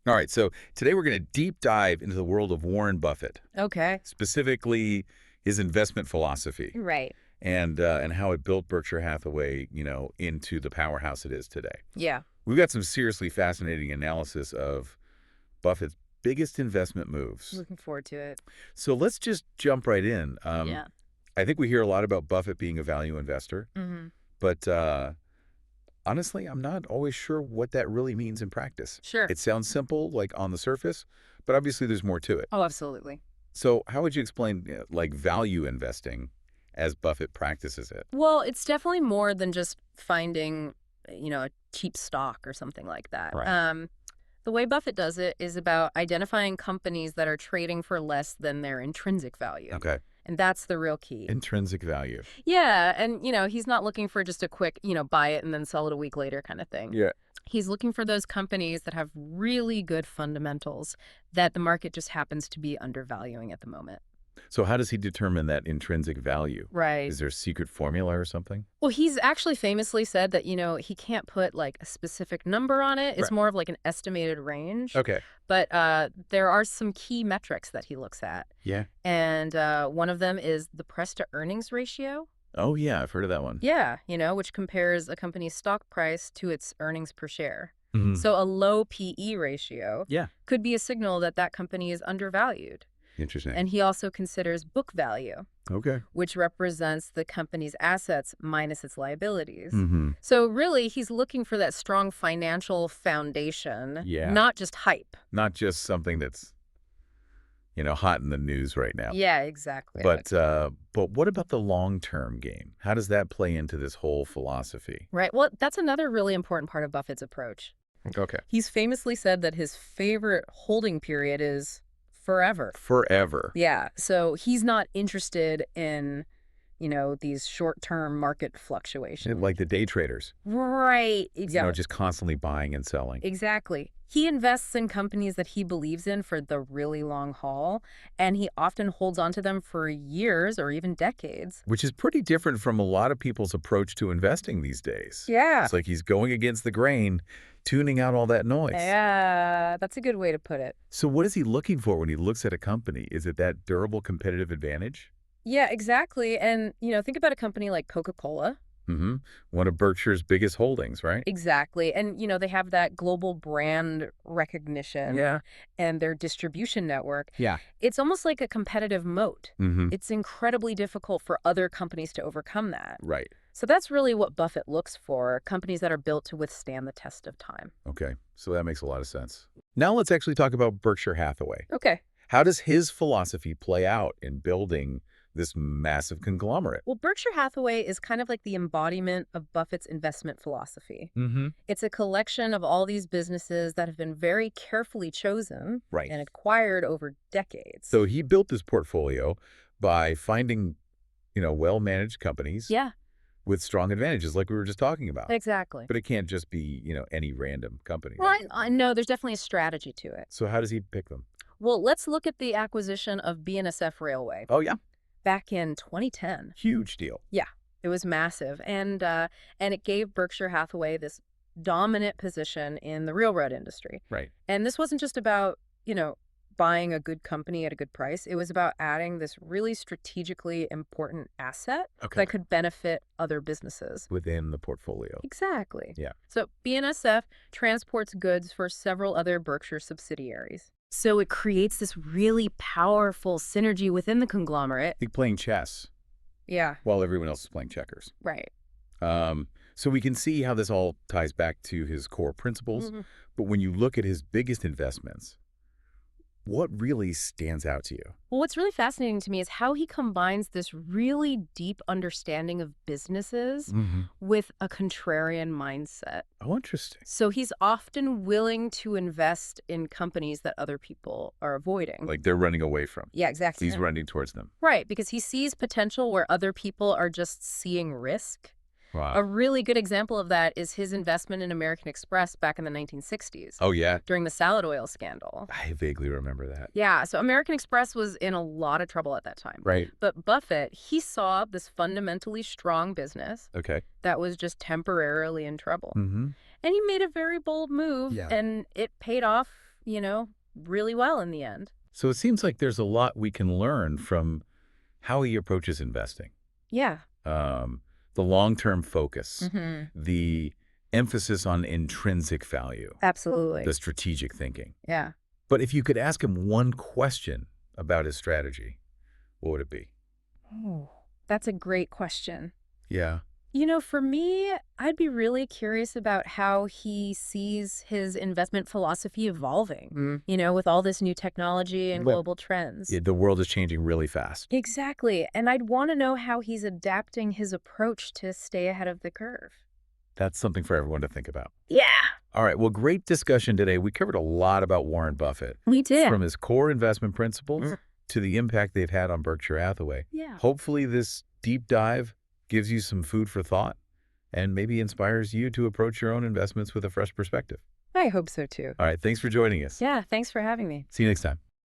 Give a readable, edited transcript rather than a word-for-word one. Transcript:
All right, so today we're going to deep dive into the world of Warren Buffett, Okay. specifically his investment philosophy Right. and how it built Berkshire Hathaway, into the powerhouse it is today. Yeah. We've got some seriously fascinating analysis of Buffett's biggest investment moves. Looking forward to it. So let's just jump right in. Yeah. I think we hear a lot about Buffett being a value investor, Mm-hmm. but honestly, I'm not always sure what that really means in practice. Sure. It sounds simple, like on the surface, but obviously there's more to it. Oh, absolutely. So how would you explain like value investing as Buffett practices it? Well, it's definitely more than just finding, a cheap stock or something like that. Right. The way Buffett does it is about identifying companies that are trading for less than their intrinsic value. Okay. And that's the real key. Intrinsic value. Yeah. And, he's not looking for just a quick, buy it and then sell it a week later kind of thing. Yeah. He's looking for those companies that have really good fundamentals that the market just happens to be undervaluing at the moment. So how does he determine that intrinsic value? Right. Is there a secret formula or something? Well, he's actually famously said that, he can't put like a specific number on it. It's Right. more of like an estimated range. Okay. But there are some key metrics that he looks at. Yeah. And one of them is the price to earnings ratio. Oh, yeah. I've heard of that one. Yeah, which compares a company's stock price to its earnings per share. Mhm. So a low PE ratio Yeah. could be a signal that that company is undervalued. Interesting. And he also considers book value, Okay. which represents the company's assets minus its liabilities. Mm-hmm. So really, he's looking for that strong financial foundation, Yeah. not just hype. Not just something that's, hot in the news right now. Yeah, exactly. But what about the long-term game? How does that play into this whole philosophy? Right. Well, that's another really important part of Buffett's approach. Okay. He's famously said that his favorite holding period is forever. Forever. Yeah. So he's not interested in, these short-term market fluctuations. Like the day traders. Right. Exactly. Just constantly buying and selling. Exactly. He invests in companies that he believes in for the really long haul, and he often holds on to them for years or even decades. Which is pretty different from a lot of people's approach to investing these days. Yeah. It's like he's going against the grain, tuning out all that noise. Yeah, that's a good way to put it. So what is he looking for when he looks at a company? Is it that durable competitive advantage? Yeah, exactly. And, think about a company like Coca-Cola. Mm-hmm. One of Berkshire's biggest holdings, right? Exactly. And, they have that global brand recognition Yeah. and their distribution network. Yeah. It's almost like a competitive moat. Mm-hmm. It's incredibly difficult for other companies to overcome that. Right. So that's really what Buffett looks for, companies that are built to withstand the test of time. Okay. So that makes a lot of sense. Now let's actually talk about Berkshire Hathaway. Okay. How does his philosophy play out in building this massive conglomerate? Well, Berkshire Hathaway is kind of like the embodiment of Buffett's investment philosophy. Mm-hmm. It's a collection of all these businesses that have been very carefully chosen Right. and acquired over decades. So he built this portfolio by finding, well-managed companies Yeah, with strong advantages like we were just talking about. exactly. But it can't just be, any random company. Well, I know there's definitely a strategy to it. So how does he pick them? Well, let's look at the acquisition of BNSF Railway Oh, yeah. back in 2010. Huge deal. Yeah, it was massive. And it gave Berkshire Hathaway this dominant position in the railroad industry. Right. And this wasn't just about, buying a good company at a good price. It was about adding this really strategically important asset Okay. that could benefit other businesses. Within the portfolio. Exactly. Yeah. So BNSF transports goods for several other Berkshire subsidiaries. So it creates this really powerful synergy within the conglomerate. Like playing chess Yeah, while everyone else is playing checkers. right. So we can see how this all ties back to his core principles. Mhm. But when you look at his biggest investments, what really stands out to you? Well, what's really fascinating to me is how he combines this really deep understanding of businesses Mm-hmm. with a contrarian mindset. Oh, interesting. So he's often willing to invest in companies that other people are avoiding. Like they're running away from. Yeah, exactly. He's running towards them. Right, because he sees potential where other people are just seeing risk. A Wow. really good example of that is his investment in American Express back in the 1960s Oh, yeah. during the salad oil scandal. I vaguely remember that. Yeah, so American Express was in a lot of trouble at that time. Right. But Buffett, he saw this fundamentally strong business Okay. that was just temporarily in trouble. Mm-hmm. And he made a very bold move, Yeah. and it paid off really well in the end. So it seems like there's a lot we can learn from how he approaches investing. Yeah. Um, the long-term focus, Hmm. the emphasis on intrinsic value, Absolutely. the strategic thinking. Yeah. But if you could ask him one question about his strategy, what would it be? Oh, that's a great question. Yeah. For me, I'd be really curious about how he sees his investment philosophy evolving, with all this new technology and Well, global trends. the world is changing really fast. Exactly. And I'd want to know how he's adapting his approach to stay ahead of the curve. That's something for everyone to think about. Yeah, All right. Well, great discussion today. We covered a lot about Warren Buffett, we did. from his core investment principles to the impact they've had on Berkshire Hathaway. Yeah. Hopefully, this deep dive gives you some food for thought and maybe inspires you to approach your own investments with a fresh perspective. I hope so too. All right. Thanks for joining us. Yeah, thanks for having me. See you next time.